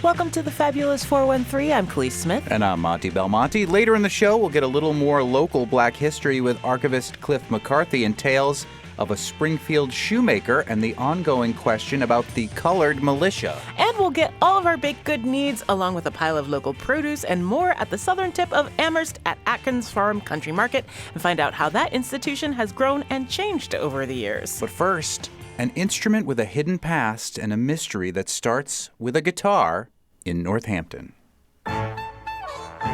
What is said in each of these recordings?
Welcome to the Fabulous 413. I'm Khalees Smith. And I'm Monty Belmonte. Later in the show, we'll get a little more local black history with archivist Cliff McCarthy and tales of a Springfield shoemaker and the ongoing question about the colored militia. And we'll get all of our baked good needs along with a pile of local produce and more at the southern tip of Amherst at Atkins Farm Country Market and find out how that institution has grown and changed over the years. But first, an instrument with a hidden past and a mystery that starts with a guitar in Northampton.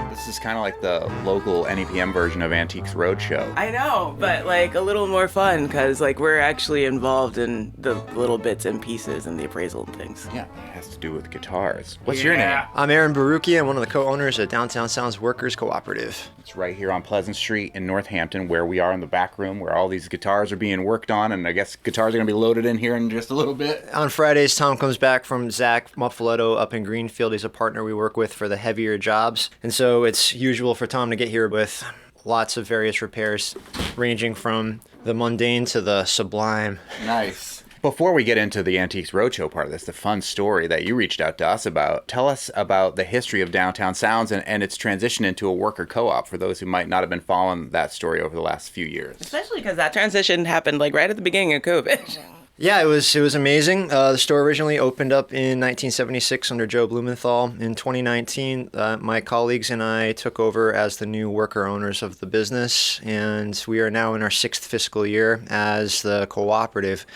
This is kind of like the local NEPM version of Antiques Roadshow. I know, but like a little more fun because like we're actually involved in the little bits and pieces and the appraisal and things. Yeah, it has to do with guitars. What's your name? I'm Aaron Baruki. I'm one of the co-owners of Downtown Sounds Workers Cooperative. It's right here on Pleasant Street in Northampton, where we are in the back room, where all these guitars are being worked on, and I guess guitars are going to be loaded in here in just a little bit. On Fridays, Tom comes back from Zach Muffaletto up in Greenfield. He's a partner we work with for the heavier jobs, and so it's usual for Tom to get here with lots of various repairs, ranging from the mundane to the sublime. Nice. Before we get into the Antiques Roadshow part of this, the fun story that you reached out to us about, tell us about the history of Downtown Sounds and its transition into a worker co-op for those who might not have been following that story over the last few years. Especially because that transition happened like right at the beginning of COVID. Yeah, it was amazing. The store originally opened up in 1976 under Joe Blumenthal. In 2019, my colleagues and I took over as the new worker owners of the business, and we are now in our 6th fiscal year as the cooperative.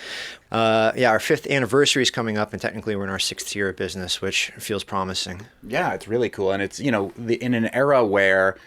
Our 5th anniversary is coming up, and technically we're in our 6th year of business, which feels promising. Yeah, it's really cool, and it's, in an era where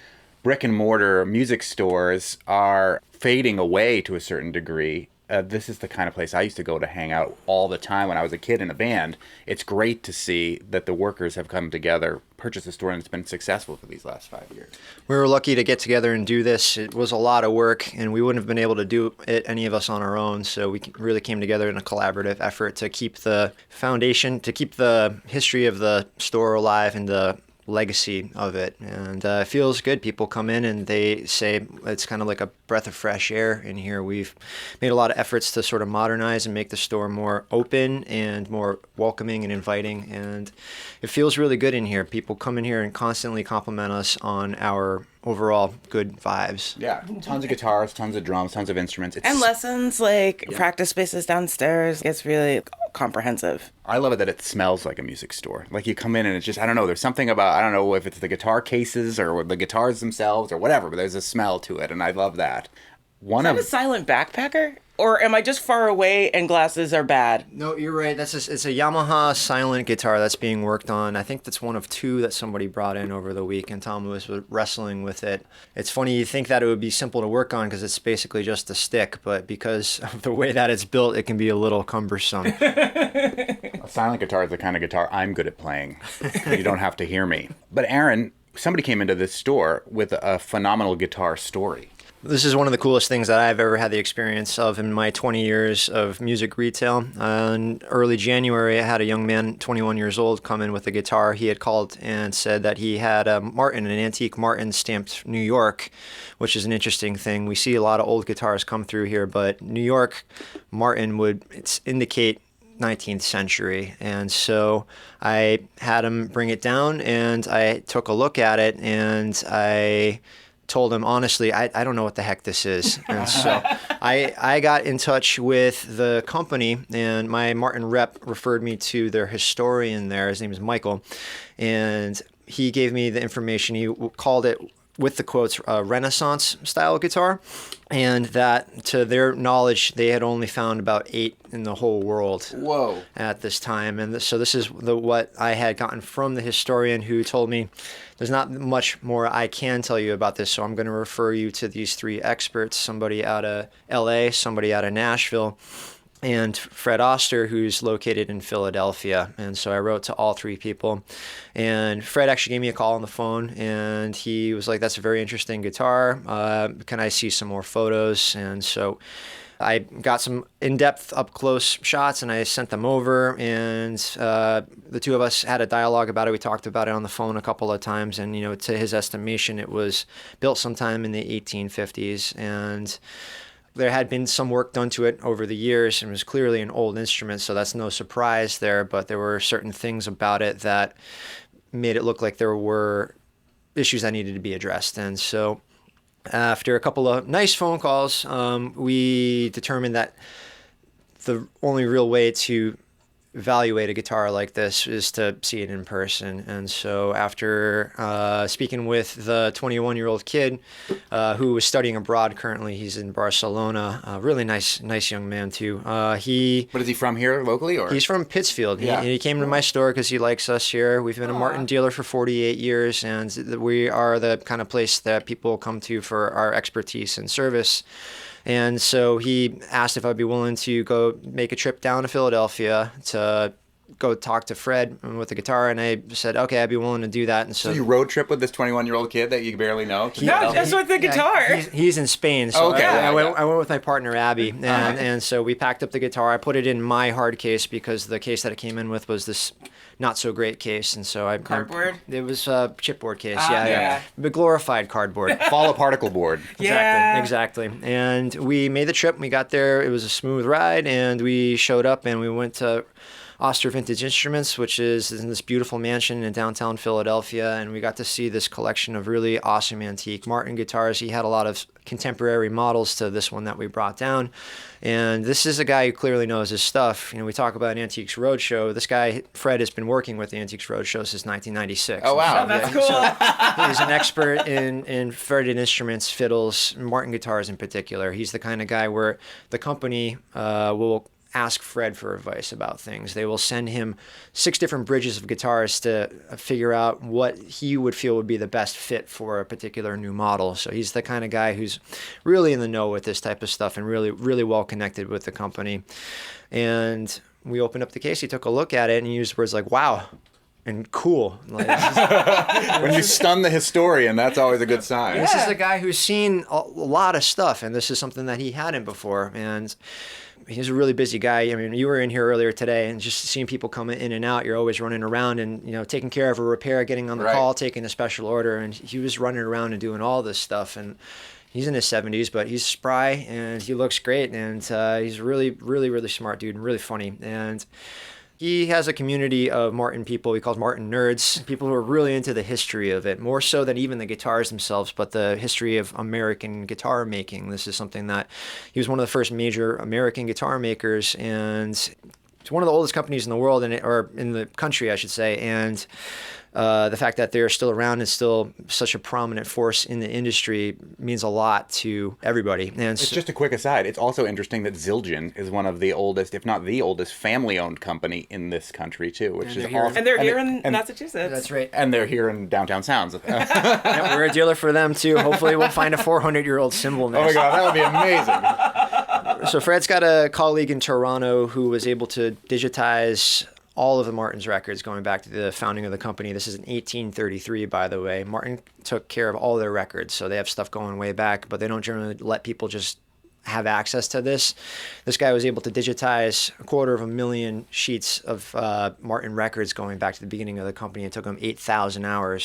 brick and mortar music stores are fading away to a certain degree. This is the kind of place I used to go to hang out all the time when I was a kid in a band. It's great to see that the workers have come together, purchased a store, and it's been successful for these last 5 years. We were lucky to get together and do this. It was a lot of work, and we wouldn't have been able to do it, any of us, on our own. So we really came together in a collaborative effort to keep the foundation, to keep the history of the store alive and the legacy of it, and it feels good. People come in and they say it's kind of like a breath of fresh air in here. We've made a lot of efforts to sort of modernize and make the store more open and more welcoming and inviting, and it feels really good in here. People come in here and constantly compliment us on our overall good vibes. Yeah, tons of guitars, tons of drums, tons of instruments. And lessons, practice spaces downstairs. It's really comprehensive. I love it that it smells like a music store. Like you come in and it's just, I don't know, there's something about, I don't know if it's the guitar cases or the guitars themselves or whatever, but there's a smell to it, and I love that. Is that a silent backpacker? Or am I just far away and glasses are bad? No, you're right. It's a Yamaha silent guitar that's being worked on. I think that's one of 2 that somebody brought in over the week, and Tom was wrestling with it. It's funny, you think that it would be simple to work on because it's basically just a stick, but because of the way that it's built, it can be a little cumbersome. A silent guitar is the kind of guitar I'm good at playing. You don't have to hear me. But Aaron, somebody came into this store with a phenomenal guitar story. This is one of the coolest things that I've ever had the experience of in my 20 years of music retail. In early January, I had a young man, 21 years old, come in with a guitar. He had called and said that he had a Martin, an antique Martin stamped New York, which is an interesting thing. We see a lot of old guitars come through here, but New York Martin would indicate 19th century. And so I had him bring it down, and I took a look at it, and I told him, honestly, I don't know what the heck this is. And so I got in touch with the company, and my Martin rep referred me to their historian there. His name is Michael. And he gave me the information. He called it, with the quotes, Renaissance style guitar, and that, to their knowledge, they had only found about 8 in the whole world. Whoa. At this time. And so this is what I had gotten from the historian, who told me there's not much more I can tell you about this, so I'm going to refer you to these 3 experts, somebody out of LA, somebody out of Nashville, and Fred Oster, who's located in Philadelphia. And so I wrote to all 3 people. And Fred actually gave me a call on the phone, and he was like, that's a very interesting guitar. Can I see some more photos? And so I got some in-depth, up-close shots, and I sent them over, and the 2 of us had a dialogue about it. We talked about it on the phone a couple of times, and, to his estimation, it was built sometime in the 1850s, and there had been some work done to it over the years, and it was clearly an old instrument, so that's no surprise there. But there were certain things about it that made it look like there were issues that needed to be addressed. And so after a couple of nice phone calls, we determined that the only real way to evaluate a guitar like this is to see it in person. And so after speaking with the 21-year-old kid who was studying abroad currently, he's in Barcelona, a really nice young man too. But is he from here locally, or? He's from Pittsfield. Yeah. He came to my store because he likes us here. We've been a Martin dealer for 48 years, and we are the kind of place that people come to for our expertise and service. And so he asked if I'd be willing to go make a trip down to Philadelphia to go talk to Fred with the guitar, and I said, okay, I'd be willing to do that. And So you road trip with this 21-year-old kid that you barely know? No, just with the guitar. He's in Spain, so Okay. I went with my partner Abby, and so we packed up the guitar. I put it in my hard case because the case that it came in with was this not so great case, and so I Cardboard? It was a chipboard case, yeah. but glorified cardboard. Follow particle board. Yeah. Exactly. And we made the trip. We got there. It was a smooth ride, and we showed up, and we went to Oster Vintage Instruments, which is in this beautiful mansion in downtown Philadelphia, and we got to see this collection of really awesome antique Martin guitars. He had a lot of contemporary models to this one that we brought down, and this is a guy who clearly knows his stuff. You know, we talk about Antiques Roadshow. This guy, Fred, has been working with the Antiques Roadshow since 1996. Oh, wow. Oh, that's cool. He's an expert in fretted instruments, fiddles, Martin guitars in particular. He's the kind of guy where the company will ask Fred for advice about things. They will send him 6 different bridges of guitars to figure out what he would feel would be the best fit for a particular new model. So he's the kind of guy who's really in the know with this type of stuff and really, really well connected with the company. And we opened up the case, he took a look at it, and he used words like, wow, and cool. Like, When you stun the historian, that's always a good sign. This is a guy who's seen a lot of stuff, and this is something that he hadn't before. And he's a really busy guy. I mean, you were in here earlier today, and just seeing people come in and out, you're always running around and, you know, taking care of a repair, getting on the Right. call, taking a special order. And he was running around and doing all this stuff. And he's in his 70s, but he's spry and he looks great. And he's really, really, really smart dude and really funny. And he has a community of Martin people he calls Martin nerds, people who are really into the history of it, more so than even the guitars themselves, but the history of American guitar making. This is something that he was one of the first major American guitar makers, and it's one of the oldest companies in the world, or in the country, I should say. And the fact that they're still around and still such a prominent force in the industry means a lot to everybody. And It's just a quick aside. It's also interesting that Zildjian is one of the oldest, if not the oldest, family-owned company in this country too, which is awesome. And they're here in Massachusetts. that's right. And they're here in downtown Sounds. Oh Yeah, we're a dealer for them too. Hopefully we'll find a 400-year-old cymbal next. my God, that would be amazing. So Fred's got a colleague in Toronto who was able to digitize all of the Martin's records going back to the founding of the company. This is in 1833, by the way. Martin took care of all their records, so they have stuff going way back, but they don't generally let people just have access to this. This guy was able to digitize 250,000 sheets of Martin records going back to the beginning of the company. It took him 8,000 hours.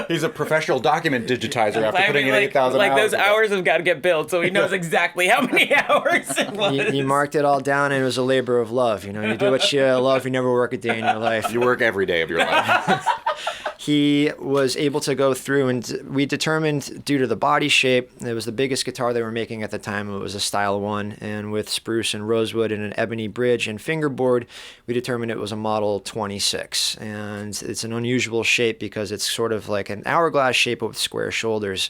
He's a professional document digitizer after putting in 8,000 hours. Like those hours have got to get billed, so he knows exactly how many hours it was. He marked it all down, and it was a labor of love. You know, you do what you love, you never work a day in your life. You work every day of your life. He was able to go through, and we determined, due to the body shape, it was the biggest guitar they were making at the time. It was a Style 1, and with spruce and rosewood and an ebony bridge and fingerboard, we determined it was a Model 26. And it's an unusual shape because it's sort of like an hourglass shape with square shoulders.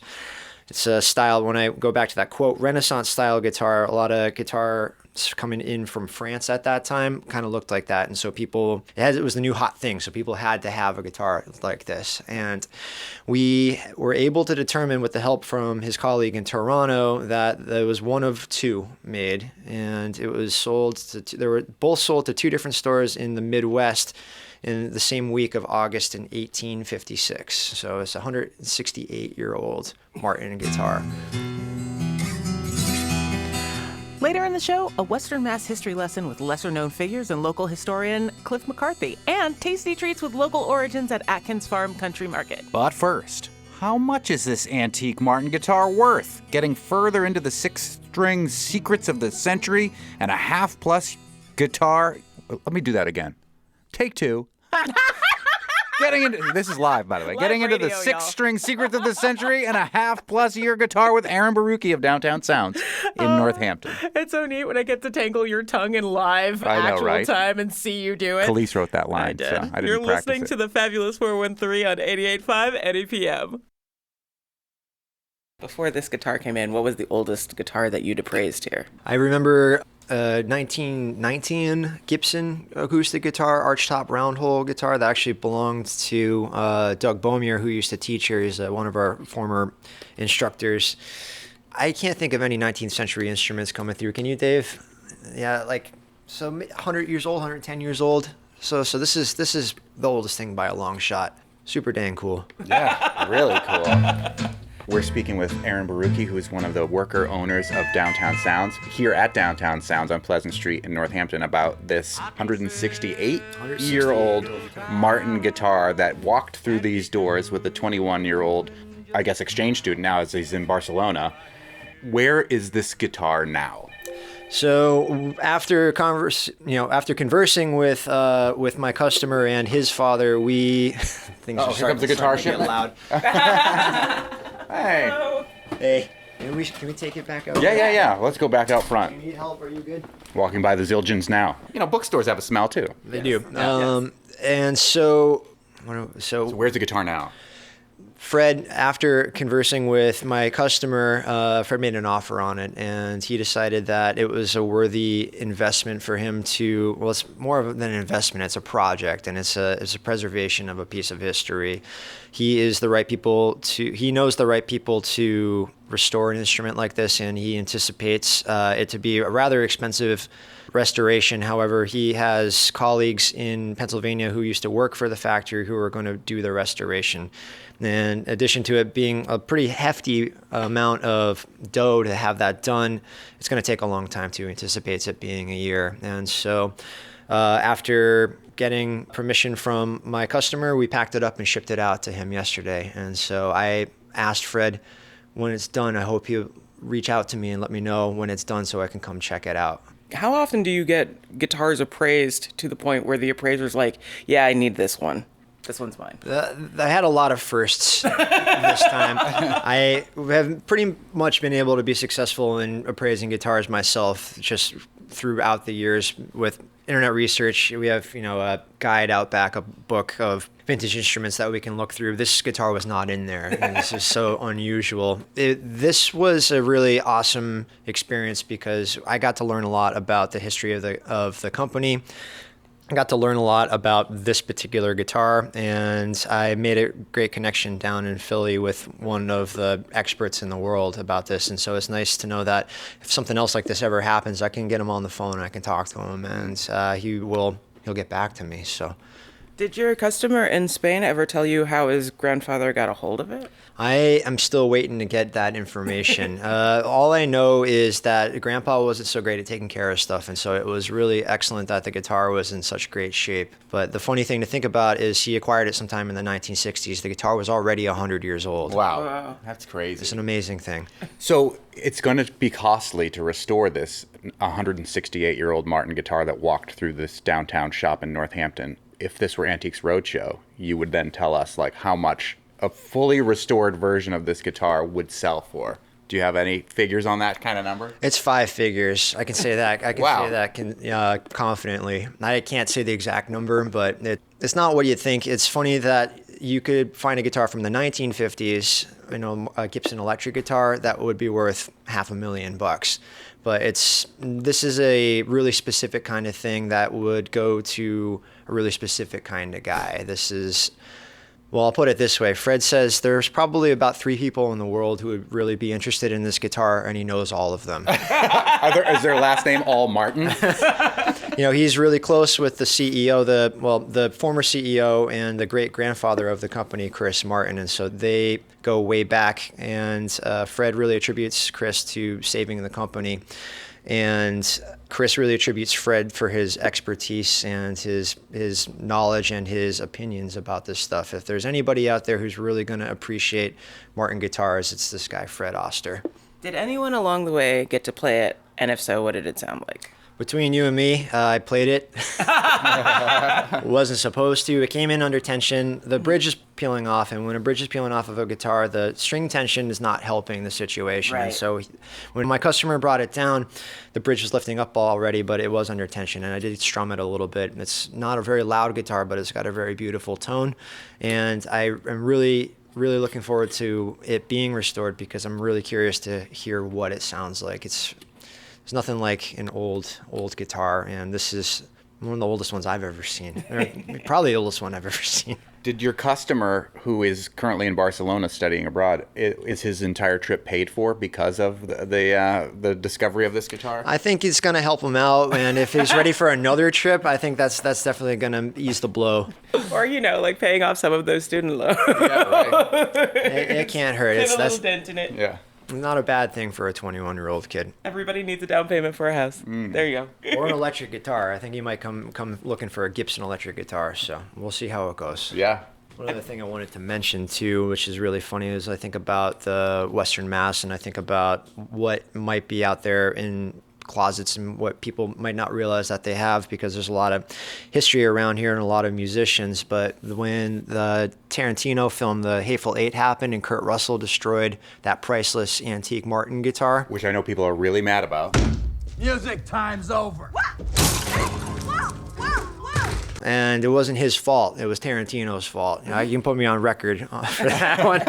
It's a style, when I go back to that quote, Renaissance style guitar, a lot of guitar coming in from France at that time kind of looked like that. And so people, it was the new hot thing. So people had to have a guitar like this. And we were able to determine, with the help from his colleague in Toronto, that there was one of 2 made. And it was sold to, they were both sold to 2 different stores in the Midwest in the same week of August in 1856. So it's a 168-year-old Martin guitar. Later in the show, a Western Mass history lesson with lesser-known figures and local historian Cliff McCarthy, and tasty treats with local origins at Atkins Farm Country Market. But first, How much is this antique Martin guitar worth? Getting further into the six-string secrets of the century and a half-plus guitar. Let me do that again. Take two. Getting into this is live, by the way. Live Getting into the radio, y'all. six-string secrets of the century and a half-plus year guitar with Aaron Baruchi of Downtown Sounds in Northampton. It's so neat when I get to tangle your tongue in live I know, actual right? time and see you do it. Khalees wrote that line, I did. so I didn't You're practice listening it. to the Fabulous 413 on 88.5 NEPM. Before this guitar came in, what was the oldest guitar that you'd appraised here? I remember 1919 Gibson acoustic guitar, archtop round hole guitar that actually belonged to Doug Beaumier, who used to teach here. He's one of our former instructors. I can't think of any 19th century instruments coming through. Can you, Dave? Yeah, like so 100 years old, 110 years old. So this is the oldest thing by a long shot. Super dang cool. Yeah, really cool. We're speaking with Aaron Baruchi, who is one of the worker owners of Downtown Sounds, here at Downtown Sounds on Pleasant Street in Northampton, about this 168-year-old Martin guitar that walked through these doors with a 21-year-old, I guess, exchange student now as he's in Barcelona. Where is this guitar now? So after conversing with my customer and his father, we things are here comes the guitar starting to shipment. get loud. Hey. Hey, can we take it back out? Yeah. Let's go back out front. You need help? Are you good? Walking by the Zildjians now. You know, bookstores have a smell, too. They do. And so Where's the guitar now? Fred, after conversing with my customer, Fred made an offer on it, and he decided that it was a worthy investment for him to. Well, it's more than an investment; it's a project, and it's a preservation of a piece of history. He knows the right people to restore an instrument like this, and he anticipates it to be a rather expensive restoration. However, he has colleagues in Pennsylvania who used to work for the factory who are going to do the restoration. And in addition to it being a pretty hefty amount of dough to have that done, it's going to take a long time too. He anticipates it being a year. And so after getting permission from my customer, we packed it up and shipped it out to him yesterday. And so I asked Fred, when it's done, I hope he'll reach out to me and let me know when it's done so I can come check it out. How often do you get guitars appraised to the point where the appraiser's like, yeah, I need this one. This one's mine. I had a lot of firsts this time. I have pretty much been able to be successful in appraising guitars myself just throughout the years with internet research. We have, a guide out back, a book of vintage instruments that we can look through. This guitar was not in there, and this is so unusual. This was a really awesome experience because I got to learn a lot about the history of the company. I got to learn a lot about this particular guitar, and I made a great connection down in Philly with one of the experts in the world about this. And so it's nice to know that if something else like this ever happens, I can get him on the phone and I can talk to him, and he'll get back to me. So, did your customer in Spain ever tell you how his grandfather got a hold of it? I am still waiting to get that information. All I know is that Grandpa wasn't so great at taking care of stuff, and so it was really excellent that the guitar was in such great shape. But the funny thing to think about is he acquired it sometime in the 1960s. The guitar was already 100 years old. Wow. That's crazy. It's an amazing thing. So it's going to be costly to restore this 168-year-old Martin guitar that walked through this downtown shop in Northampton. If this were Antiques Roadshow, you would then tell us how much a fully restored version of this guitar would sell for. Do you have any figures on that kind of number? It's 5 figures. I can say that. I can Wow. say that confidently. I can't say the exact number, but it's not what you think. It's funny that you could find a guitar from the 1950s, a Gibson electric guitar that would be worth $500,000. But this is a really specific kind of thing that would go to a really specific kind of guy. Well, I'll put it this way. Fred says there's probably about 3 people in the world who would really be interested in this guitar, and he knows all of them. Is their last name all Martin? He's really close with the CEO, the former CEO and the great-grandfather of the company, Chris Martin, and so they go way back, and Fred really attributes Chris to saving the company. And Chris really attributes Fred for his expertise and his knowledge and his opinions about this stuff. If there's anybody out there who's really going to appreciate Martin guitars, it's this guy, Fred Oster. Did anyone along the way get to play it? And if so, what did it sound like? Between you and me, I played it. Wasn't supposed to. It came in under tension. The bridge is peeling off, and when a bridge is peeling off of a guitar, the string tension is not helping the situation. Right. And so when my customer brought it down, the bridge was lifting up already, but it was under tension, and I did strum it a little bit. It's not a very loud guitar, but it's got a very beautiful tone, and I am really looking forward to it being restored because I'm really curious to hear what it sounds like. There's nothing like an old guitar, and this is one of the oldest ones I've ever seen. Or probably the oldest one I've ever seen. Did your customer, who is currently in Barcelona studying abroad, is his entire trip paid for because of the discovery of this guitar? I think it's going to help him out, and if he's ready for another trip, I think that's definitely going to ease the blow. Or, like paying off some of those student loans. Yeah, right. It can't hurt. Put a little dent in it. Yeah. Not a bad thing for a 21-year-old kid. Everybody needs a down payment for a house. There you go. Or an electric guitar. I think he might come looking for a Gibson electric guitar, so we'll see how it goes. Yeah. One other thing I wanted to mention too, which is really funny, is I think about the Western Mass and I think about what might be out there in closets and what people might not realize that they have, because there's a lot of history around here and a lot of musicians. But when the Tarantino film The Hateful Eight happened and Kurt Russell destroyed that priceless antique Martin guitar, Which I know people are really mad about. Music time's over. and it wasn't his fault, it was Tarantino's fault. You can put me on record for that one.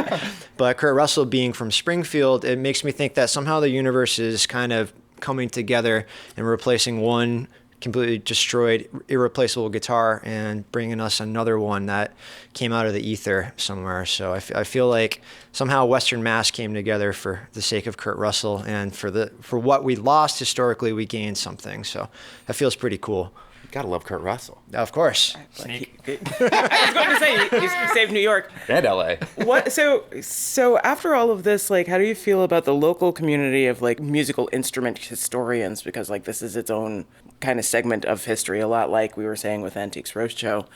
But Kurt Russell being from Springfield, it makes me think that somehow the universe is kind of coming together and replacing one completely destroyed, irreplaceable guitar and bringing us another one that came out of the ether somewhere. So I feel like somehow Western Mass came together for the sake of Kurt Russell, and for what we lost historically, we gained something. So that feels pretty cool. Gotta love Kurt Russell. Of course. I was going to say, you saved New York. And LA. What? So after all of this, how do you feel about the local community of musical instrument historians? Because this is its own kind of segment of history, a lot like we were saying with Antiques Roadshow.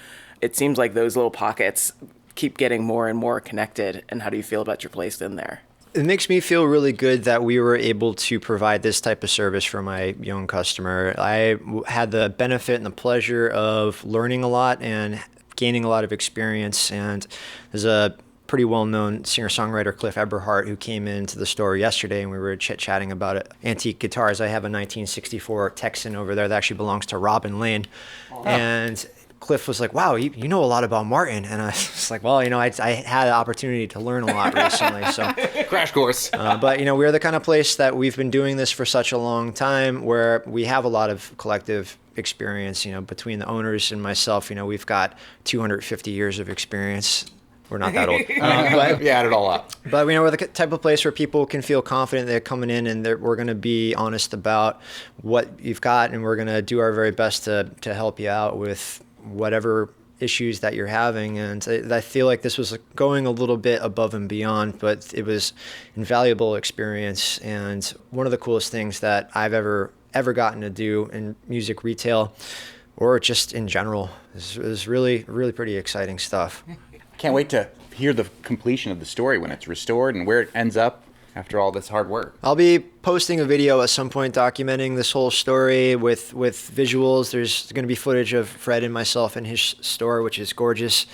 It seems like those little pockets keep getting more and more connected. And how do you feel about your place in there? It makes me feel really good that we were able to provide this type of service for my young customer. I had the benefit and the pleasure of learning a lot and gaining a lot of experience. And there's a pretty well-known singer-songwriter, Cliff Eberhardt, who came into the store yesterday, and we were chit-chatting about it. Antique guitars. I have a 1964 Texan over there that actually belongs to Robin Lane. Oh. And Cliff was like, wow, you know a lot about Martin. And I was like, well, I had the opportunity to learn a lot recently. So Crash course. But, we're the kind of place that we've been doing this for such a long time where we have a lot of collective experience, between the owners and myself. We've got 250 years of experience. We're not that old. But, yeah, add it all up. But we're the type of place where people can feel confident they're coming in and we're going to be honest about what you've got, and we're going to do our very best to help you out with whatever issues that you're having. And I feel like this was going a little bit above and beyond, but it was invaluable experience. And one of the coolest things that I've ever gotten to do in music retail or just in general is really, really pretty exciting stuff. Can't wait to hear the completion of the story when it's restored and where it ends up after all this hard work. I'll be posting a video at some point documenting this whole story with visuals. There's going to be footage of Fred and myself in his store, which is gorgeous.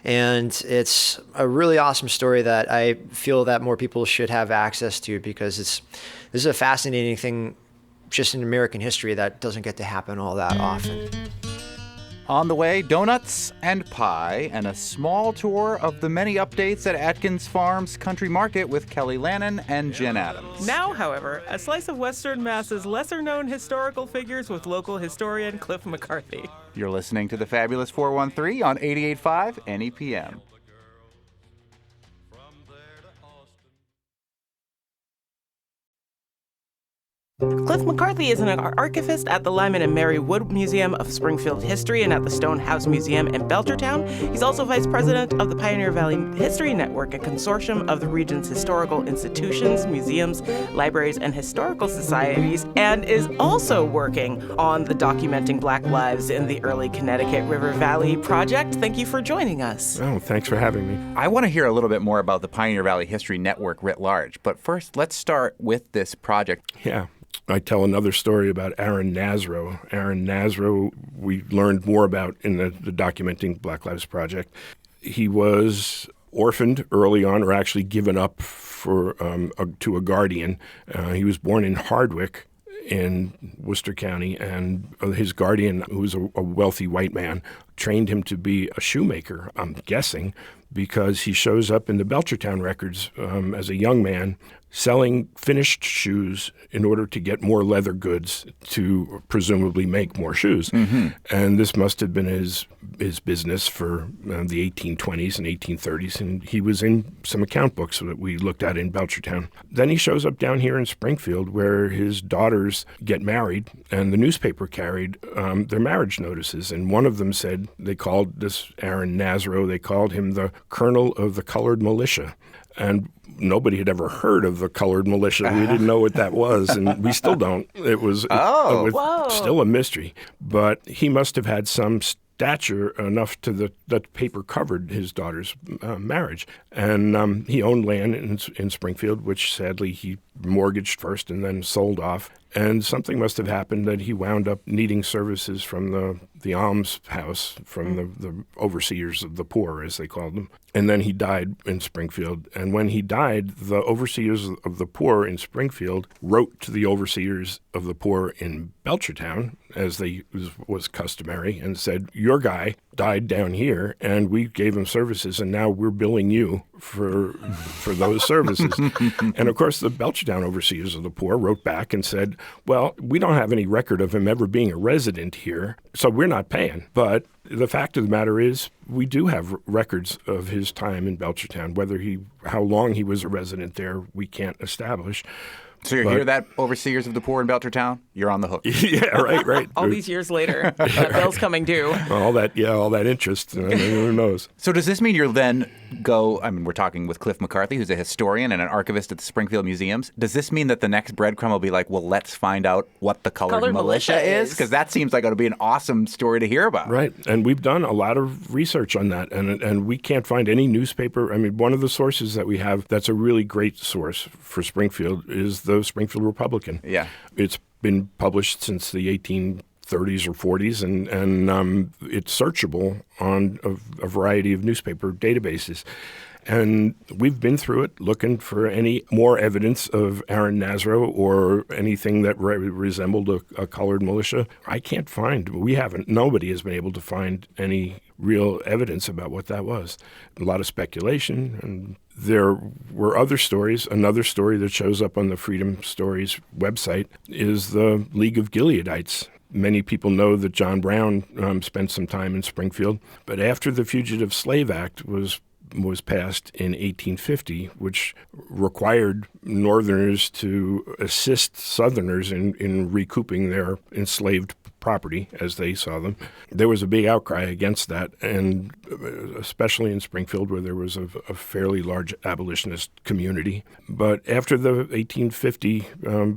And it's a really awesome story that I feel that more people should have access to, because this is a fascinating thing just in American history that doesn't get to happen all that often. On the way, donuts and pie, and a small tour of the many updates at Atkins Farms Country Market with Kelly Lannon and Jen Adams. Now, however, a slice of Western Mass's lesser-known historical figures with local historian Cliff McCarthy. You're listening to the Fabulous 413 on 88.5 NEPM. Cliff McCarthy is an archivist at the Lyman and Mary Wood Museum of Springfield History and at the Stone House Museum in Belchertown. He's also vice president of the Pioneer Valley History Network, a consortium of the region's historical institutions, museums, libraries, and historical societies, and is also working on the Documenting Black Lives in the Early Connecticut River Valley project. Thank you for joining us. Oh, thanks for having me. I want to hear a little bit more about the Pioneer Valley History Network writ large, but first, let's start with this project. Yeah. I tell another story about Aaron Nasro. Aaron Nasro, we learned more about in the Documenting Black Lives Project. He was orphaned early on, or actually given up to a guardian. He was born in Hardwick in Worcester County, and his guardian, who was a wealthy white man, trained him to be a shoemaker, I'm guessing, because he shows up in the Belchertown records as a young man selling finished shoes in order to get more leather goods to presumably make more shoes. Mm-hmm. And this must have been his business for the 1820s and 1830s, and he was in some account books that we looked at in Belchertown. Then he shows up down here in Springfield where his daughters get married, and the newspaper carried their marriage notices, and one of them said, they called this Aaron Nasro, they called him the colonel of the colored militia. And nobody had ever heard of the colored militia. We didn't know what that was, and we still don't. It was still a mystery. But he must have had some stature enough to that the paper covered his daughter's marriage. And he owned land in Springfield, which sadly he mortgaged first and then sold off. And something must have happened that he wound up needing services from the alms house, from the overseers of the poor, as they called them. And then he died in Springfield. And when he died, the overseers of the poor in Springfield wrote to the overseers of the poor in Belchertown, as was customary, and said, your guy died down here, and we gave him services, and now we're billing you for those services. And of course, the Belchertown overseers of the poor wrote back and said, well, we don't have any record of him ever being a resident here, so we're not paying. But the fact of the matter is, we do have records of his time in Belchertown. How long he was a resident there, we can't establish. So you hear that, overseers of the poor in Belchertown? You're on the hook. Yeah, right. All these years later, that bill's coming due. All that interest. Who knows? So does this mean you'll then we're talking with Cliff McCarthy, who's a historian and an archivist at the Springfield Museums. Does this mean that the next breadcrumb will be like, well, let's find out what the colored militia is? Because that seems like it'll be an awesome story to hear about. Right. And we've done a lot of research on that. And we can't find any newspaper. One of the sources that we have that's a really great source for Springfield is the Springfield Republican. Yeah. It's been published since the 1830s or 40s, and it's searchable on a variety of newspaper databases. And we've been through it looking for any more evidence of Aaron Nasro or anything that resembled a colored militia. I can't find. Nobody has been able to find any real evidence about what that was. A lot of speculation, and there were other stories. Another story that shows up on the Freedom Stories website is the League of Gileadites. Many people know that John Brown spent some time in Springfield, but after the Fugitive Slave Act was passed in 1850, which required Northerners to assist Southerners in recouping their enslaved property as they saw them. There was a big outcry against that, and especially in Springfield, where there was a fairly large abolitionist community. But after the 1850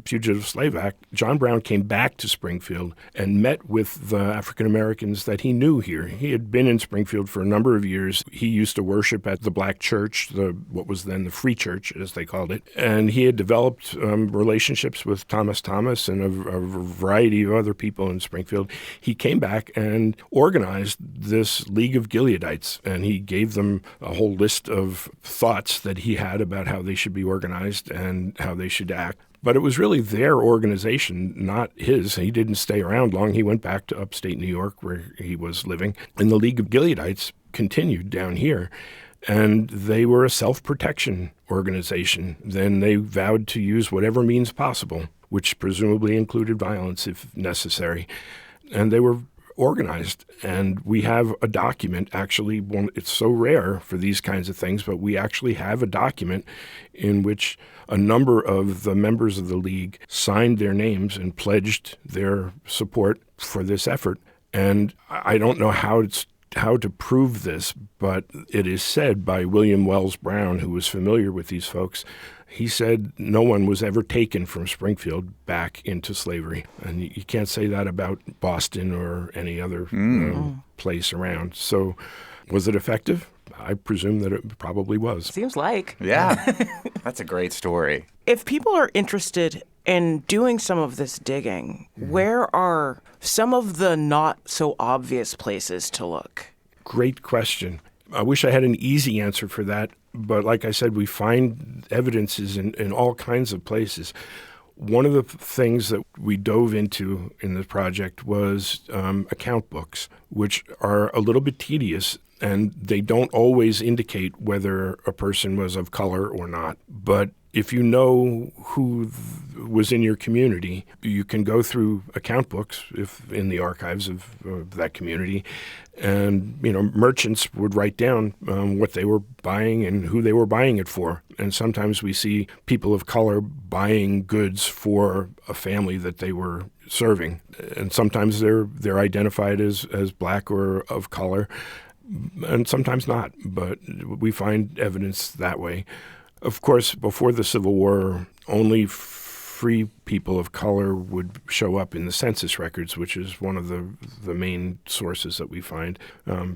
Fugitive Slave Act, John Brown came back to Springfield and met with the African Americans that he knew here. He had been in Springfield for a number of years. He used to worship at the Black Church, what was then the Free Church, as they called it. And he had developed relationships with Thomas and a variety of other people in Springfield. He came back and organized this League of Gileadites, and he gave them a whole list of thoughts that he had about how they should be organized and how they should act. But it was really their organization, not his. He didn't stay around long. He went back to upstate New York, where he was living. And the League of Gileadites continued down here. And they were a self-protection organization. Then they vowed to use whatever means possible, which presumably included violence if necessary. And they were organized. And we have a document, actually, it's so rare for these kinds of things, but we actually have a document in which a number of the members of the League signed their names and pledged their support for this effort. And I don't know how to prove this, but it is said by William Wells Brown, who was familiar with these folks. He said no one was ever taken from Springfield back into slavery. And you can't say that about Boston or any other place around. So was it effective? I presume that it probably was. Seems like. Yeah, that's a great story. If people are interested in doing some of this digging, where are some of the not so obvious places to look? Great question. I wish I had an easy answer for that. But like I said, we find evidences in all kinds of places. One of the things that we dove into in the project was account books, which are a little bit tedious, and they don't always indicate whether a person was of color or not. But if you know who was in your community, you can go through account books if in the archives of that community, and merchants would write down what they were buying and who they were buying it for. And sometimes we see people of color buying goods for a family that they were serving, and sometimes they're identified as black or of color, and sometimes not. But we find evidence that way. Of course, before the Civil War, only free people of color would show up in the census records, which is one of the main sources that we find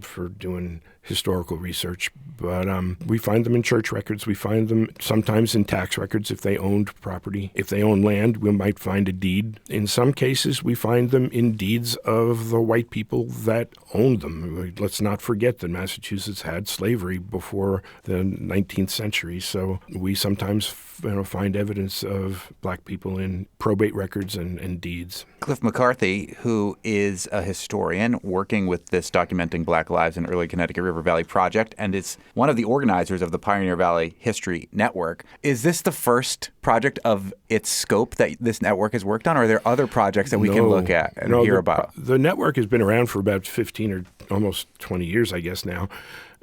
for doing historical research. But we find them in church records. We find them sometimes in tax records if they owned property. If they own land, we might find a deed. In some cases, we find them in deeds of the white people that owned them. Let's not forget that Massachusetts had slavery before the 19th century. So we sometimes find evidence of black people in probate records and deeds. Cliff McCarthy, who is a historian working with this Documenting Black Lives in Early Connecticut River Valley project and is one of the organizers of the Pioneer Valley History Network. Is this the first project of its scope that this network has worked on, or are there other projects that we can look at and hear about? The network has been around for about 15 or almost 20 years, I guess now.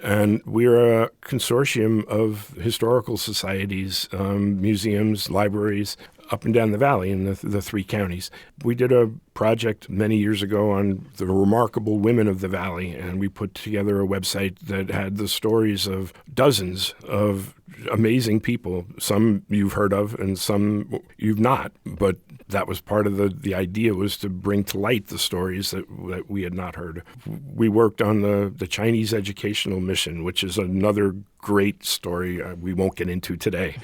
And we're a consortium of historical societies, museums, libraries, up and down the valley in the three counties. We did a project many years ago on the remarkable women of the valley, and we put together a website that had the stories of dozens of amazing people. Some you've heard of and some you've not, but that was part of the idea, was to bring to light the stories that we had not heard. We worked on the Chinese educational mission, which is another great story we won't get into today,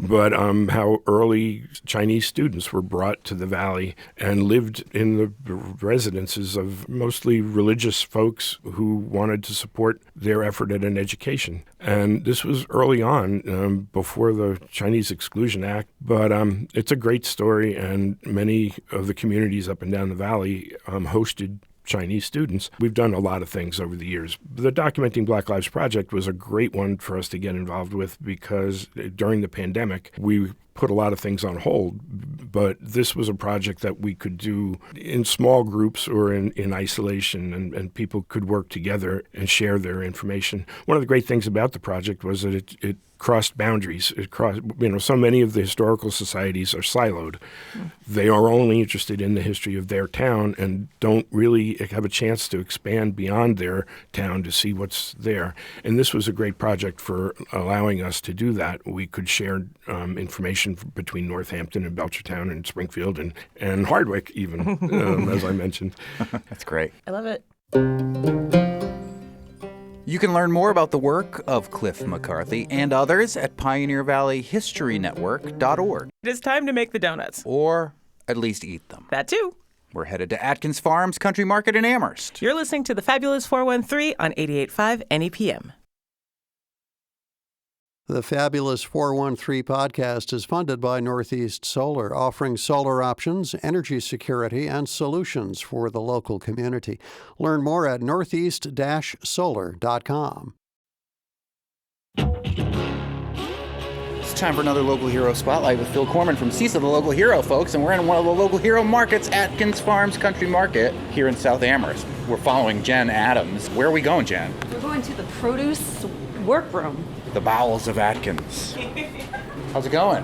but how early Chinese students were brought to the valley and lived in the residences of mostly religious folks who wanted to support their effort at an education. And this was early on, before the Chinese Exclusion Act, but it's a great story, and many of the communities up and down the valley hosted Chinese students. We've done a lot of things over the years. The Documenting Black Lives Project was a great one for us to get involved with because during the pandemic, we put a lot of things on hold, but this was a project that we could do in small groups or in isolation, and people could work together and share their information. One of the great things about the project was that it crossed boundaries. It crossed, so many of the historical societies are siloed. They are only interested in the history of their town and don't really have a chance to expand beyond their town to see what's there. And this was a great project for allowing us to do that. We could share information between Northampton and Belchertown and Springfield and Hardwick even, as I mentioned. That's great. I love it. You can learn more about the work of Cliff McCarthy and others at PioneerValleyHistoryNetwork.org. It is time to make the donuts. Or at least eat them. That too. We're headed to Atkins Farms Country Market in Amherst. You're listening to the Fabulous 413 on 88.5 NEPM. The Fabulous 413 podcast is funded by Northeast Solar, offering solar options, energy security, and solutions for the local community. Learn more at northeast-solar.com. It's time for another Local Hero Spotlight with Phil Corman from CISA, the Local Hero, folks. And we're in one of the Local Hero markets, Atkins Farms Country Market, here in South Amherst. We're following Jen Adams. Where are we going, Jen? We're going to the produce workroom. The bowels of Atkins. How's it going?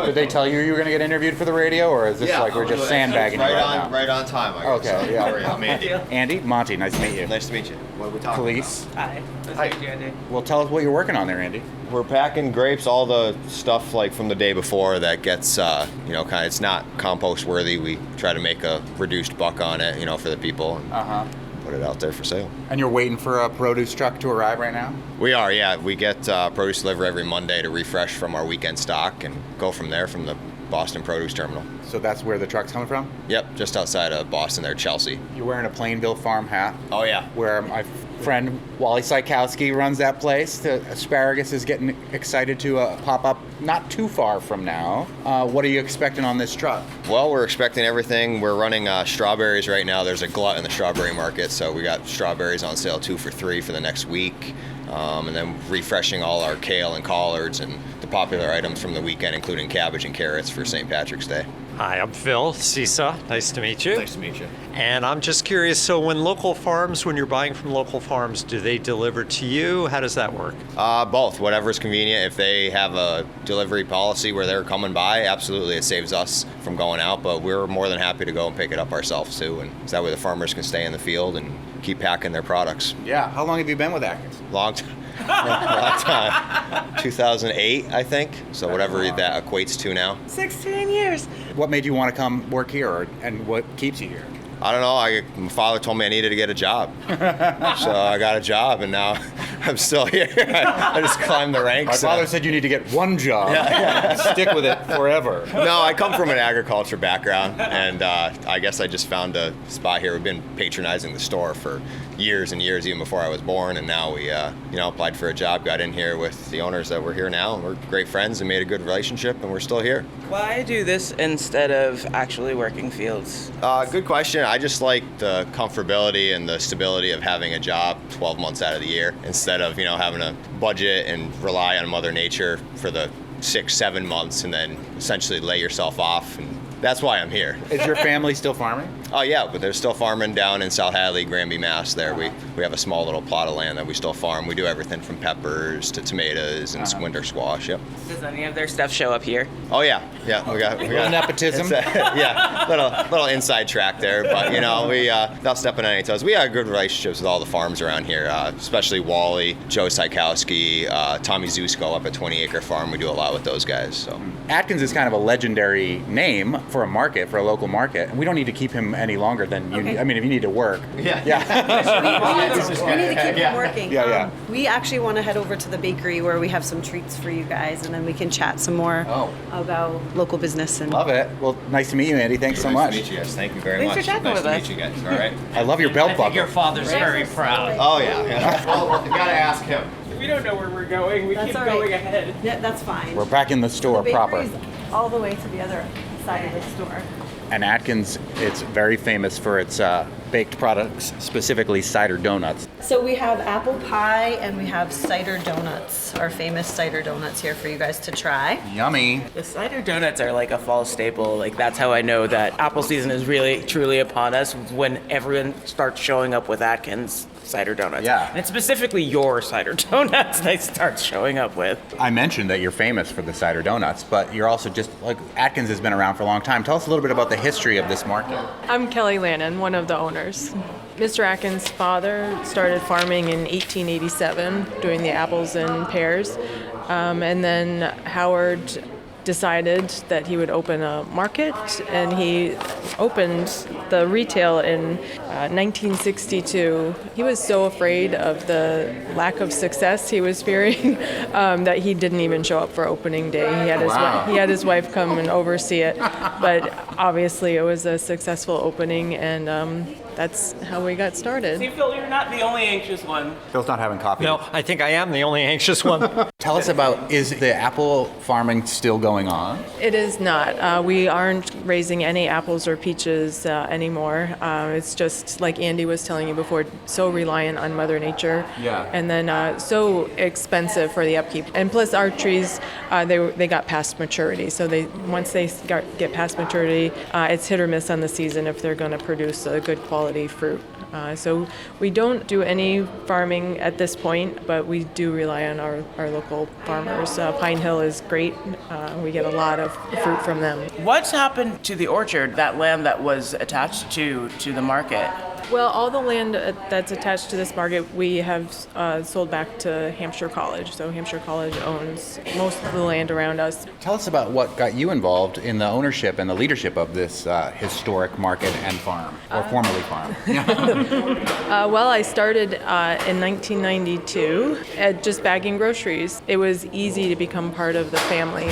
Did they tell you were going to get interviewed for the radio, or is this like we're just sandbagging you right now? Right on time, I guess. Okay, yeah. Sorry, I'm Andy. Andy, Monty, nice to meet you. Nice to meet you. What are we talking Police. Hi. Hi. Andy. Well, tell us what you're working on there, Andy. We're packing grapes, all the stuff like from the day before that gets, it's not compost worthy. We try to make a reduced buck on it, for the people. And put it out there for sale. And you're waiting for a produce truck to arrive right now? We are, yeah. We get produce delivered every Monday to refresh from our weekend stock and go from there from the Boston Produce Terminal. So that's where the truck's coming from? Yep, just outside of Boston there, Chelsea. You're wearing a Plainville Farm hat. Oh, yeah. Where my friend Wally Sykowski runs that place. The asparagus is getting excited to pop up not too far from now. What are you expecting on this truck? Well, we're expecting everything. We're running strawberries right now. There's a glut in the strawberry market, so we got strawberries on sale 2 for $3 for the next week. And then refreshing all our kale and collards and the popular items from the weekend, including cabbage and carrots for St. Patrick's Day. Hi, I'm Phil, CISA. Nice to meet you. Nice to meet you. And I'm just curious, so when you're buying from local farms, do they deliver to you? How does that work? Both, whatever's convenient. If they have a delivery policy where they're coming by, absolutely, it saves us from going out, but we're more than happy to go and pick it up ourselves too, and so that way the farmers can stay in the field and keep packing their products. Yeah, how long have you been with Atkins? Long time. 2008, I think, so whatever that equates to now. 16 years. What made you want to come work here, and what keeps you here? I don't know. My father told me I needed to get a job. So I got a job, and now I'm still here. I just climbed the ranks. My father said you need to get one job. Yeah. Stick with it forever. No, I come from an agriculture background, and I guess I just found a spot here. We've been patronizing the store for years and years, even before I was born, and now we applied for a job, got in here with the owners that we're here now, and we're great friends and made a good relationship, and we're still here. Why do this instead of actually working fields? Good question. I just like the comfortability and the stability of having a job 12 months out of the year instead of, having a budget and rely on Mother Nature for the 6-7 months and then essentially lay yourself off. And that's why I'm here. Is your family still farming? Oh yeah, but they're still farming down in South Hadley, Granby, Mass. There, we have a small little plot of land that we still farm. We do everything from peppers to tomatoes and winter squash. Yep. Does any of their stuff show up here? Oh yeah. We got nepotism. Little inside track there, but we without stepping on any toes. We have good relationships with all the farms around here, especially Wally, Joe Sykowski, Tommy Zusko up at 20 Acre Farm. We do a lot with those guys. So Atkins is kind of a legendary name for a local market, and we don't need to keep him any longer than you need. I mean, if you need to work. Yeah. We need to keep him working. Yeah. We actually want to head over to the bakery where we have some treats for you guys, and then we can chat some more about local business. And love it. Well, nice to meet you, Andy. Thanks so much. Nice to meet you guys. Thank you very much. Thanks for chatting nice with to us. meet you guys. All right. I love your belt buckle. Your father's very proud. Oh yeah. Well, you gotta ask him. We don't know where we're going. We That's keep all right. going ahead. Yeah, that's fine. We're back in the store the proper. bakery's all the way to the other side of the store. And Atkins, it's very famous for its baked products, specifically cider donuts. So we have apple pie and we have cider donuts, our famous cider donuts here for you guys to try. Yummy. The cider donuts are like a fall staple. Like that's how I know that apple season is really truly upon us, when everyone starts showing up with Atkins cider donuts. Yeah. And it's specifically your cider donuts they start showing up with. I mentioned that you're famous for the cider donuts, but you're also just like Atkins has been around for a long time. Tell us a little bit about the history of this market. I'm Kelly Lannon, one of the owners. Mr. Atkins' father started farming in 1887, doing the apples and pears. And then Howard decided that he would open a market, and he opened the retail in 1962. He was so afraid of the lack of success he was fearing that he didn't even show up for opening day. He had his wife come and oversee it. But obviously, it was a successful opening, and that's how we got started. See, Phil, you're not the only anxious one. Phil's not having coffee. No, I think I am the only anxious one. Tell us about, is the apple farming still going on? It is not. We aren't raising any apples or peaches anymore. It's just, like Andy was telling you before, so reliant on Mother Nature. Yeah. And then so expensive for the upkeep. And plus our trees, they got past maturity. So once they get past maturity, it's hit or miss on the season if they're going to produce a good quality fruit. So we don't do any farming at this point, but we do rely on our local farmers. Pine Hill is great. We get a lot of fruit from them. What's happened to the orchard, that land that was attached to the market? Well, all the land that's attached to this market, we have sold back to Hampshire College. So Hampshire College owns most of the land around us. Tell us about what got you involved in the ownership and the leadership of this historic market and farm, or formerly farm. Well, I started in 1992 at just bagging groceries. It was easy to become part of the family,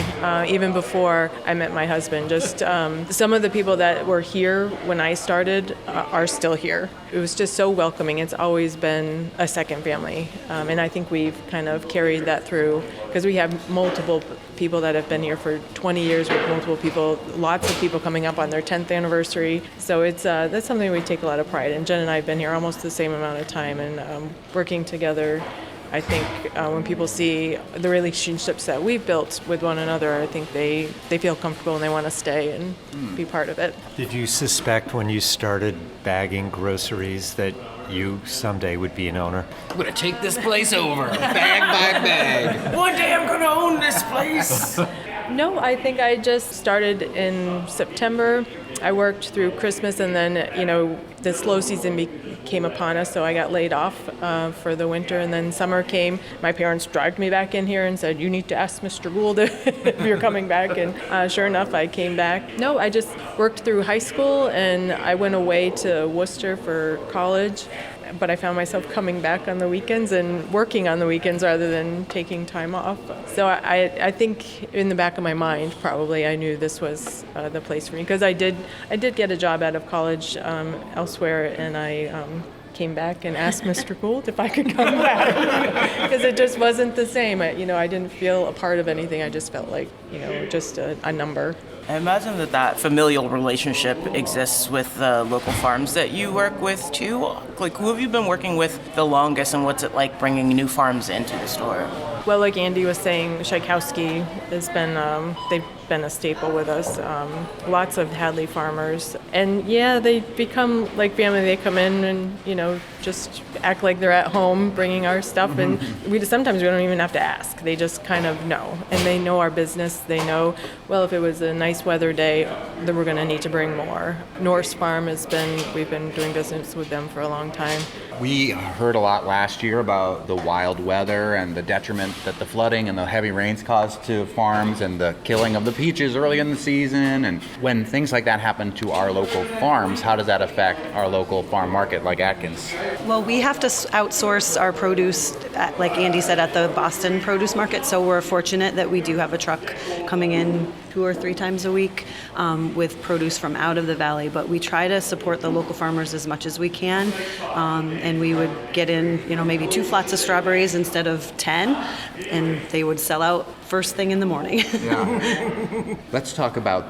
even before I met my husband. Just some of the people that were here when I started are still here. It was just so welcoming. It's always been a second family. And I think we've kind of carried that through because we have multiple people that have been here for 20 years with multiple people, lots of people coming up on their 10th anniversary. So it's that's something we take a lot of pride in. Jen and I have been here almost the same amount of time and working together. I think when people see the relationships that we've built with one another, I think they feel comfortable and they want to stay and be part of it. Did you suspect when you started bagging groceries that you someday would be an owner? I'm gonna take this place over, bag by bag. One day I'm gonna own this place. No, I think I just started in September. I worked through Christmas and then, the slow season came upon us, so I got laid off for the winter, and then summer came. My parents dragged me back in here and said, you need to ask Mr. Gould if you're coming back, and sure enough, I came back. No, I just worked through high school, and I went away to Worcester for college, but I found myself coming back on the weekends and working on the weekends rather than taking time off. So I think in the back of my mind, probably I knew this was the place for me because I did get a job out of college elsewhere, and I came back and asked Mr. Gould if I could come back because it just wasn't the same. I didn't feel a part of anything. I just felt like just a number. I imagine that familial relationship exists with the local farms that you work with too. Like, who have you been working with the longest, and what's it like bringing new farms into the store? Well, like Andy was saying, Tchaikovsky has been, they've been a staple with us. Lots of Hadley farmers. And yeah, they become like family. They come in and, just act like they're at home bringing our stuff. And sometimes we don't even have to ask. They just kind of know. And they know our business. They know, well, if it was a nice weather day, then we're going to need to bring more. Norse Farm we've been doing business with them for a long time. We heard a lot last year about the wild weather and the detriment that the flooding and the heavy rains caused to farms and the killing of the peaches early in the season. And when things like that happen to our local farms, how does that affect our local farm market like Atkins? Well, we have to outsource our produce, like Andy said, at the Boston Produce Market. So we're fortunate that we do have a truck coming in 2 or 3 times a week with produce from out of the valley. But we try to support the local farmers as much as we can. And we would get in, maybe 2 flats of strawberries instead of 10, and they would sell out first thing in the morning. Yeah. Let's talk about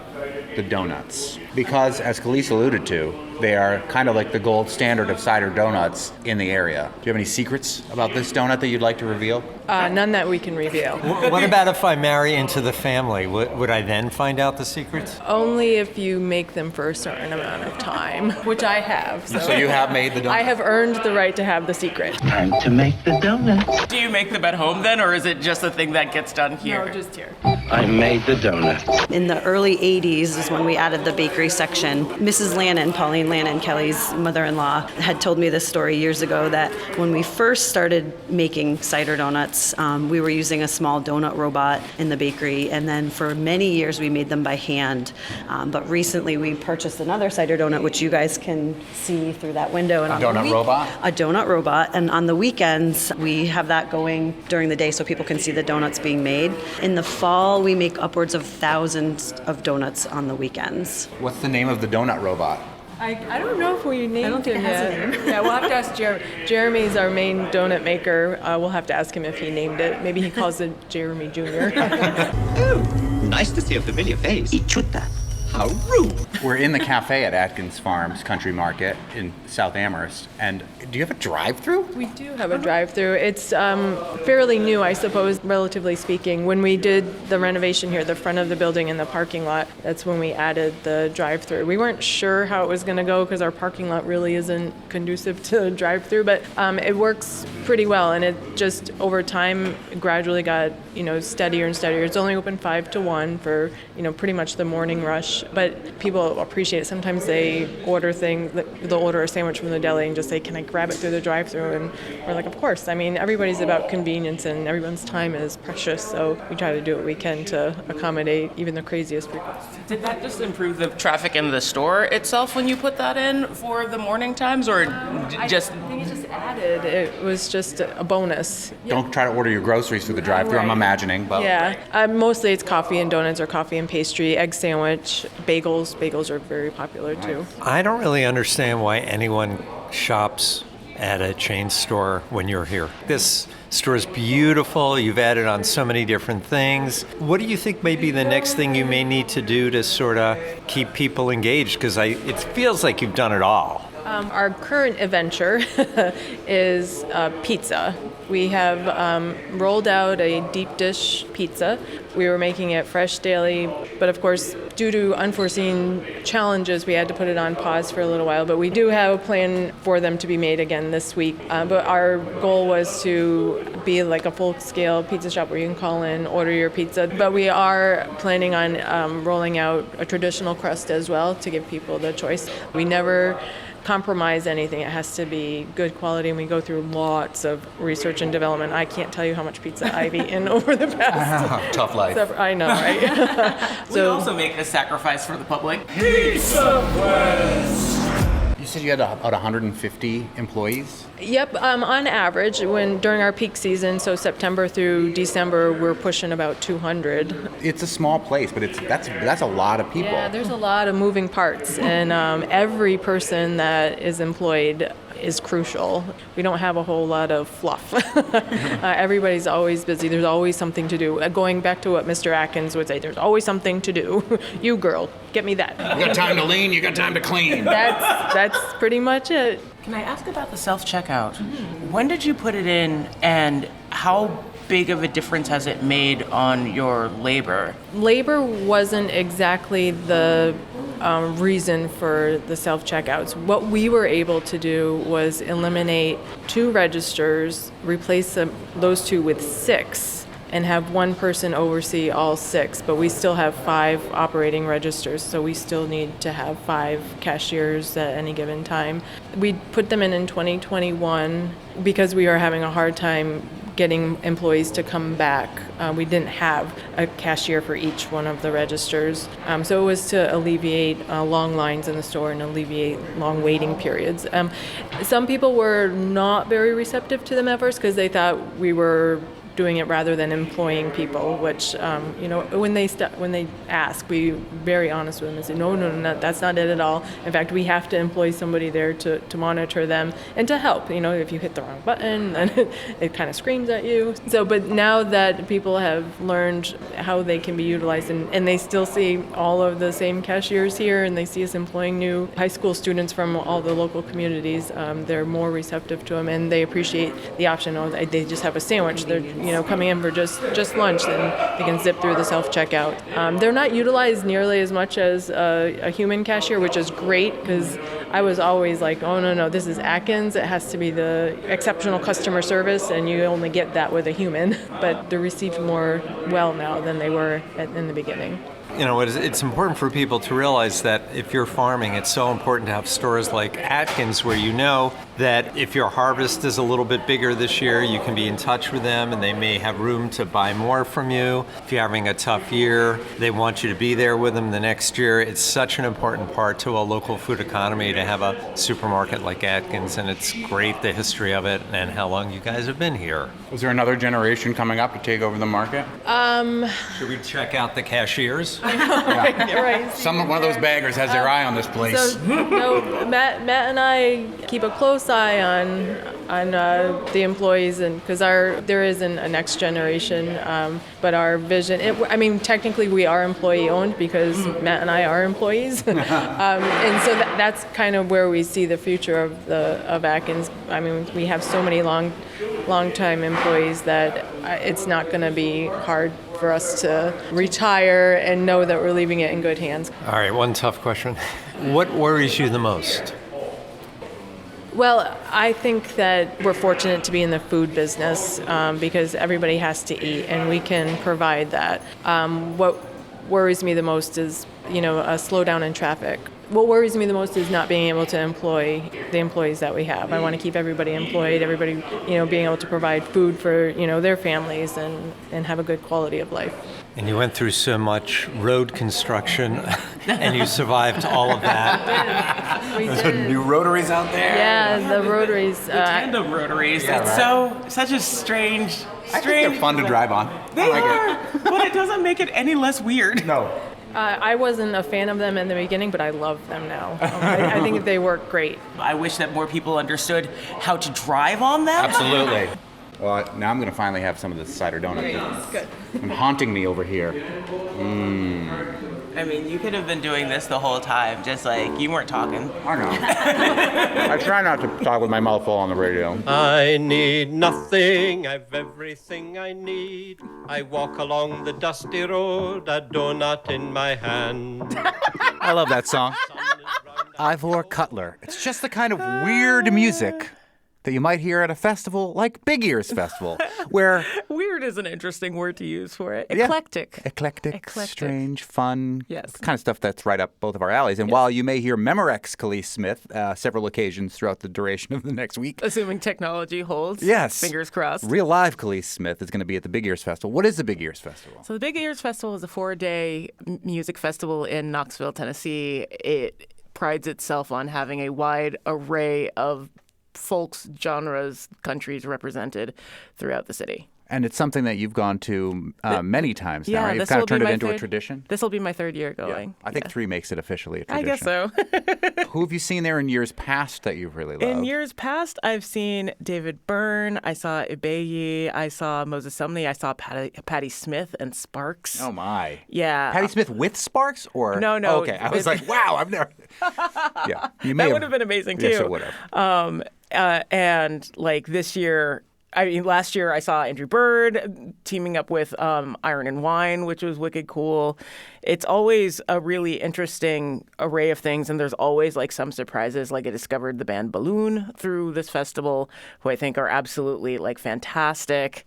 the donuts. Because, as Khalees alluded to, they are kind of like the gold standard of cider donuts in the area. Do you have any secrets about this donut that you'd like to reveal? None that we can reveal. What about if I marry into the family? Would I then find out the secrets? Only if you make them for a certain amount of time, which I have. So you have made the donut? I have earned the right to have the secret. Time to make the donut. Do you make them at home then, or is it just a thing that gets done here? No, just here. I made the donut. In the early 80s is when we added the bakery section. Mrs. Lannon, Pauline Lannon, Kelly's mother-in-law, had told me this story years ago that when we first started making cider donuts, we were using a small donut robot in the bakery, and then for many years we made them by hand. But recently we purchased another cider donut, which you guys can see through that window. And a donut robot? A donut robot, and on the weekends we have that going during the day so people can see the donuts being made. In the fall all, we make upwards of thousands of donuts on the weekends. What's the name of the donut robot? I don't know if we named I don't think him it has yet. a name. Yeah, we'll have to ask Jeremy. Jeremy's our main donut maker. We'll have to ask him if he named it. Maybe he calls it Jeremy Jr. Nice to see a familiar face. Ichuta. How rude. We're in the cafe at Atkins Farms Country Market in South Amherst. And do you have a drive-through? We do have a drive-through. It's fairly new, I suppose, relatively speaking. When we did the renovation here, the front of the building and the parking lot, that's when we added the drive-through. We weren't sure how it was going to go because our parking lot really isn't conducive to drive-through, but it works pretty well. And it just over time gradually got steadier and steadier. It's only open 5 to 1 for pretty much the morning rush, but people appreciate it. Sometimes they order things, they'll order a sandwich from the deli and just say, "Can I grab it through the drive-through?" And we're like, of course. I mean, everybody's about convenience and everyone's time is precious, so we try to do what we can to accommodate even the craziest requests. Did that just improve the traffic in the store itself when you put that in for the morning times, or just? I think it just added. It was just a bonus. Don't try to order your groceries through the drive-thru, I'm imagining. But Yeah, mostly it's coffee and donuts or coffee and pastry, egg sandwich, bagels. Bagels are very popular too. I don't really understand why anyone shops at a chain store when you're here. This store is beautiful. You've added on so many different things. What do you think may be the next thing you may need to do to sort of keep people engaged? Because it feels like you've done it all. Our current adventure is pizza. We have rolled out a deep dish pizza. We were making it fresh daily, but of course, due to unforeseen challenges, we had to put it on pause for a little while. But we do have a plan for them to be made again this week. But our goal was to be like a full-scale pizza shop where you can call in, order your pizza. But we are planning on rolling out a traditional crust as well to give people the choice. We never compromise anything. It has to be good quality, and we go through lots of research and development. I can't tell you how much pizza I've eaten over the past. Tough life. I know, right? We also make a sacrifice for the public. Pizza Quest! You said you had about 150 employees? Yep, on average, during our peak season, so September through December, we're pushing about 200. It's a small place, but that's a lot of people. Yeah, there's a lot of moving parts, and every person that is employed is crucial. We don't have a whole lot of fluff. Everybody's always busy. There's always something to do. Going back to what Mr. Atkins would say, there's always something to do. You girl, get me that. You got time to lean, you got time to clean. That's pretty much it. Can I ask about the self-checkout? When did you put it in, and how big of a difference has it made on your labor? Labor wasn't exactly the reason for the self-checkouts. What we were able to do was eliminate 2 registers, replace those 2 with 6, and have one person oversee all 6, but we still have 5 operating registers, so we still need to have 5 cashiers at any given time. We put them in 2021 because we are having a hard time getting employees to come back. We didn't have a cashier for each one of the registers. So it was to alleviate long lines in the store and alleviate long waiting periods. Some people were not very receptive to them at first because they thought we were doing it rather than employing people, which, when they ask, we very honest with them and say, no, that's not it at all. In fact, we have to employ somebody there to monitor them and to help. If you hit the wrong button, then it kind of screams at you. So, but now that people have learned how they can be utilized, and they still see all of the same cashiers here, and they see us employing new high school students from all the local communities, they're more receptive to them, and they appreciate the option. They just have a sandwich. They're coming in for just lunch, then they can zip through the self-checkout. They're not utilized nearly as much as a human cashier, which is great because I was always like, oh, no, this is Atkins. It has to be the exceptional customer service, and you only get that with a human. But they're received more well now than they were in the beginning. You know, it's important for people to realize that if you're farming, it's so important to have stores like Atkins where you know that if your harvest is a little bit bigger this year, you can be in touch with them and they may have room to buy more from you. If you're having a tough year, they want you to be there with them the next year. It's such an important part to a local food economy to have a supermarket like Atkins, and it's great, the history of it and how long you guys have been here. Is there another generation coming up to take over the market? Should we check out the cashiers? Right. One of those baggers has their eye on this place. So, no, Matt and I keep a close eye on the employees, and because there isn't a next generation, but our vision. Technically we are employee owned because Matt and I are employees, and so that's kind of where we see the future of Atkins. I mean, we have so many long-time employees that it's not going to be hard for us to retire and know that we're leaving it in good hands. All right, one tough question. What worries you the most? Well, I think that we're fortunate to be in the food business because everybody has to eat, and we can provide that. What worries me the most is, a slowdown in traffic. What worries me the most is not being able to employ the employees that we have. I want to keep everybody employed, everybody, being able to provide food for, their families and have a good quality of life. And you went through so much road construction, and you survived all of that. We There's did. new rotaries out there. Yeah, the rotaries. The tandem rotaries. Yeah, it's such a strange. I think they're fun to drive on. They are, but it doesn't make it any less weird. No. I wasn't a fan of them in the beginning, but I love them now. I think they work great. I wish that more people understood how to drive on them. Absolutely. Well, now I'm going to finally have some of this cider donut. Good. I'm haunting me over here. I mean, you could have been doing this the whole time, just like you weren't talking. I know. I try not to talk with my mouth full on the radio. I need nothing, I've everything I need. I walk along the dusty road, a donut in my hand. I love that song. Ivor Cutler. It's just the kind of weird music that you might hear at a festival like Big Ears Festival, where... Weird is an interesting word to use for it. Yeah. Eclectic. Eclectic, strange, fun. Yes. The kind of stuff that's right up both of our alleys. And while you may hear Memorex Khalees Smith several occasions throughout the duration of the next week... Assuming technology holds. Yes. Fingers crossed. Real live Khalees Smith is going to be at the Big Ears Festival. What is the Big Ears Festival? So the Big Ears Festival is a 4-day music festival in Knoxville, Tennessee. It prides itself on having a wide array of folks, genres, countries represented throughout the city. And it's something that you've gone to many times now, right? You've this kind will of turned be it my into a third- tradition? This will be my third year going. I think 3 makes it officially a tradition. I guess so. Who have you seen there in years past that you've really loved? In years past, I've seen David Byrne, I saw Ibeyi, I saw Moses Sumney, I saw Patti Smith and Sparks. Oh, my. Yeah. Patti Smith with Sparks? Or No. Oh, okay. I was like, wow, I've never... Yeah. You may That would have been amazing, too. Yes, it would have. And like this year, last year I saw Andrew Bird teaming up with Iron and Wine, which was wicked cool. It's always a really interesting array of things, and there's always like some surprises. Like I discovered the band Balloon through this festival, who I think are absolutely like fantastic.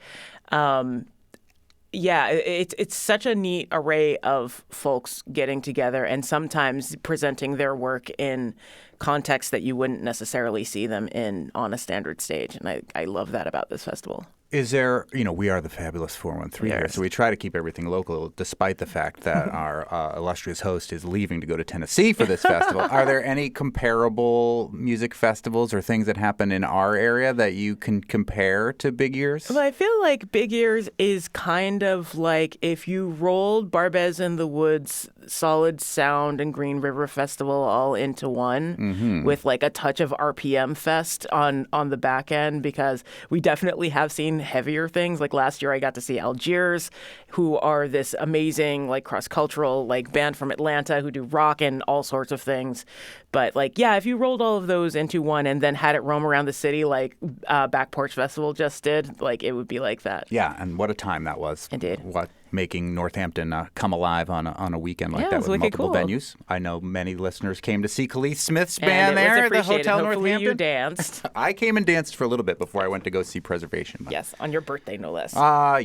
Yeah, it's such a neat array of folks getting together and sometimes presenting their work in contexts that you wouldn't necessarily see them in on a standard stage. And I love that about this festival. Is there, we are the fabulous 413 here, so we try to keep everything local despite the fact that our illustrious host is leaving to go to Tennessee for this festival. Are there any comparable music festivals or things that happen in our area that you can compare to Big Ears? Well, I feel like Big Ears is kind of like if you rolled Barbez in the Woods, Solid Sound, and Green River Festival all into one with like a touch of RPM Fest on the back end, because we definitely have seen heavier things. Like last year I got to see Algiers, who are this amazing like cross-cultural like band from Atlanta who do rock and all sorts of things. But like, yeah, if you rolled all of those into one and then had it roam around the city like Back Porch Festival just did, like it would be like that. Yeah, and what a time that was. Indeed. What making Northampton come alive on a weekend like Yeah, that it was with wicked multiple cool. venues. I know many listeners came to see Khalees Smith's And band it was there at the appreciated. Hotel Hopefully Northampton. you danced. I came and danced for a little bit before I went to go see Preservation. Yes, on your birthday, no less.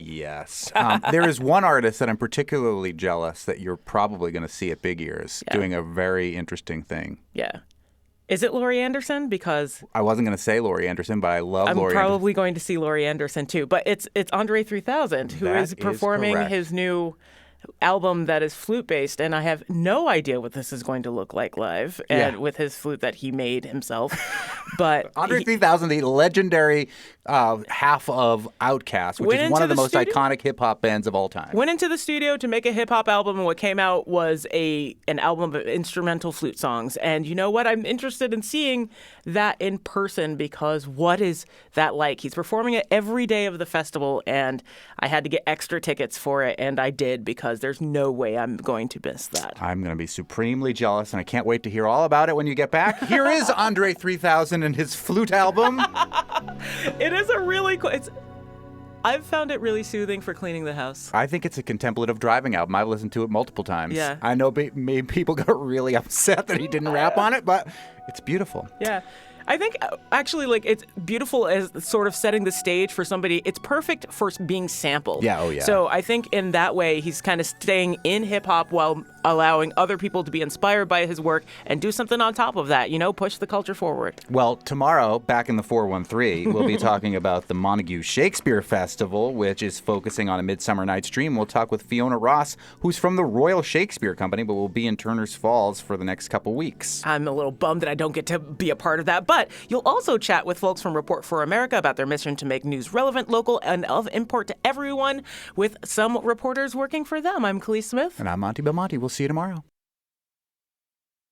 Yes. There is one artist that I'm particularly jealous that you're probably going to see at Big Ears doing a very interesting thing. Yeah. Is it Laurie Anderson? Because I wasn't going to say Laurie Anderson, but I love I'm Laurie probably going to see Laurie Anderson too. But it's Andre 3000 who That is is performing correct. his new album that is flute based, and I have no idea what this is going to look like live and with his flute that he made himself. But Andre 3000, the legendary half of Outkast, which Went is one into of the the most studio? iconic hip hop bands of all time. went into the studio to make a hip hop album, and what came out was an album of instrumental flute songs. And you know what? I'm interested in seeing that in person, because what is that like? He's performing it every day of the festival, and I had to get extra tickets for it, and I did, because there's no way I'm going to miss that. I'm going to be supremely jealous, and I can't wait to hear all about it when you get back. Here is Andre 3000 and his flute album. It is a really cool. I've found it really soothing for cleaning the house. I think it's a contemplative driving album. I've listened to it multiple times. Yeah. I know maybe people got really upset that he didn't rap on it, but it's beautiful. Yeah. I think actually, like, it's beautiful as sort of setting the stage for somebody. It's perfect for being sampled. Yeah, oh yeah. So I think in that way, he's kind of staying in hip hop while allowing other people to be inspired by his work and do something on top of that, push the culture forward. Well, tomorrow, back in the 413, we'll be talking about the Montague Shakespeare Festival, which is focusing on A Midsummer Night's Dream. We'll talk with Fiona Ross, who's from the Royal Shakespeare Company, but will be in Turner's Falls for the next couple weeks. I'm a little bummed that I don't get to be a part of that, but you'll also chat with folks from Report for America about their mission to make news relevant, local, and of import to everyone, with some reporters working for them. I'm Khalees Smith. And I'm Monty Belmonte. We'll see you tomorrow.